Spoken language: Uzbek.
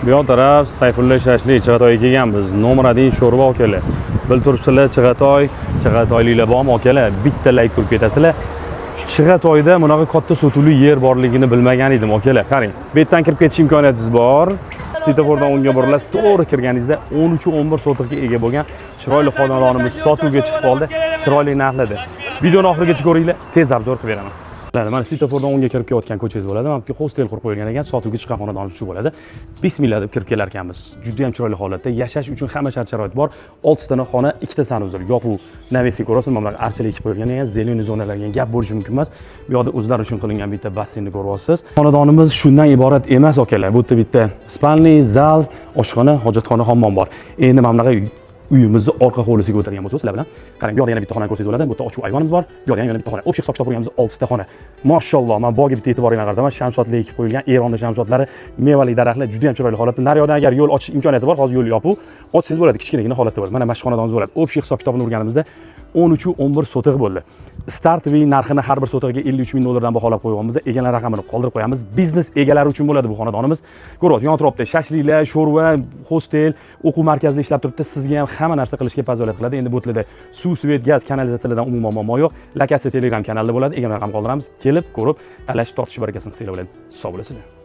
Bu yoq taraf Sayfulla Shashlik Chig'atoyga kelganmiz. Nomuradin sho'rva akalar. Bil turibsizlar Chig'atoyliklar bormi akalar? Bitta layk ko'rib ketasizlar. Chig'atoyda bunaqa katta sotuvli yer borligini bilmagan edim akalar. Qarang. Bu yerdan kirib ketish imkoniyatingiz bor. Svetofordan o'ngga burilasiz, to'g'ri kirganingizda 13-11 sotixga ega bo'lgan chiroyli xonadonimiz sotuvga chiqib qoldi. Chiroyli narxlarda. Videoni oxirigacha ko'ringlar, tez obzor qilib beraman. Mana svetofordan o'ngga kirib kelayotgan ko'changiz bo'ladi. Mana bu hostel qurib qo'yilgan ekan, sotuvga chiqqan xonadonimiz shu bo'ladi. Bismillah deb kirib kelar ekanmiz. Juda ham chiroyli holatda, yashash uchun hamma shart-sharoit bor. 6 ta xona, 2 ta sanuzor. Yo'q u naveski ko'rasiz, mana bunaqa archalar ekib qo'yilgan ekan, zeleniy zonalarga gap bo'lishi mumkin emas. Bu yoqda o'zlari uchun qilingan bitta basseynni ko'ryapsiz. Xonadonimiz shundan iborat emas akalar. Bu yerda bitta spalniy, zal, oshxona, hojatxona, hammom bor. Endi mana bunaqa uyimizni orqa hovlisiga o'tirgan bo'lsa, sizlar bilan qarang, bu yerda yana bitta xona ko'rsangiz bo'ladi. Bu yerda ochiq ayvonimiz bor. Bu yerda yana bitta xona. Общий hisob-kitob qilganimiz 6 ta xona. Mashalloh, men boga bitta e'tiboringni qarataman. Shamshotlar ekib qo'yilgan, Eronda shamshotlari, mevali daraxtlar juda ham chiroyli holatda. Naryoqdan agar yo'l ochish imkoniyati bor, hozir yo'l yopiq. Ochsangiz bo'ladi, kichkinagina holatda bo'ladi. Mana mana shu xonadonimiz bo'ladi. Общий hisob-kitobini urganimizda 13-11 sotiq bo'ldi. Startviy narxini har bir sotiqga 53 ming dollardan baholab qo'yganmiz. Egalar raqamini qoldirib qo'yamiz. Biznes egalari uchun bo'ladi bu xonadonimiz. Ko'ryapsiz, yon atrofda shashliklar, sho'rva, hostel, o'quv markazida ishlab turibdi. Sizga ham hamma narsa qilishga fazolat qiladi. Endi bu yerda suv, svet, gaz, kanalizatsiyalardan umuman muammo yo'q. Lokatsiya Telegram kanalida bo'ladi. Egalar raqam qoldiramiz. Kelib, ko'rib, talashib tortish barakasini qilsanglar bo'ladi. Sog' bo'lasizlar.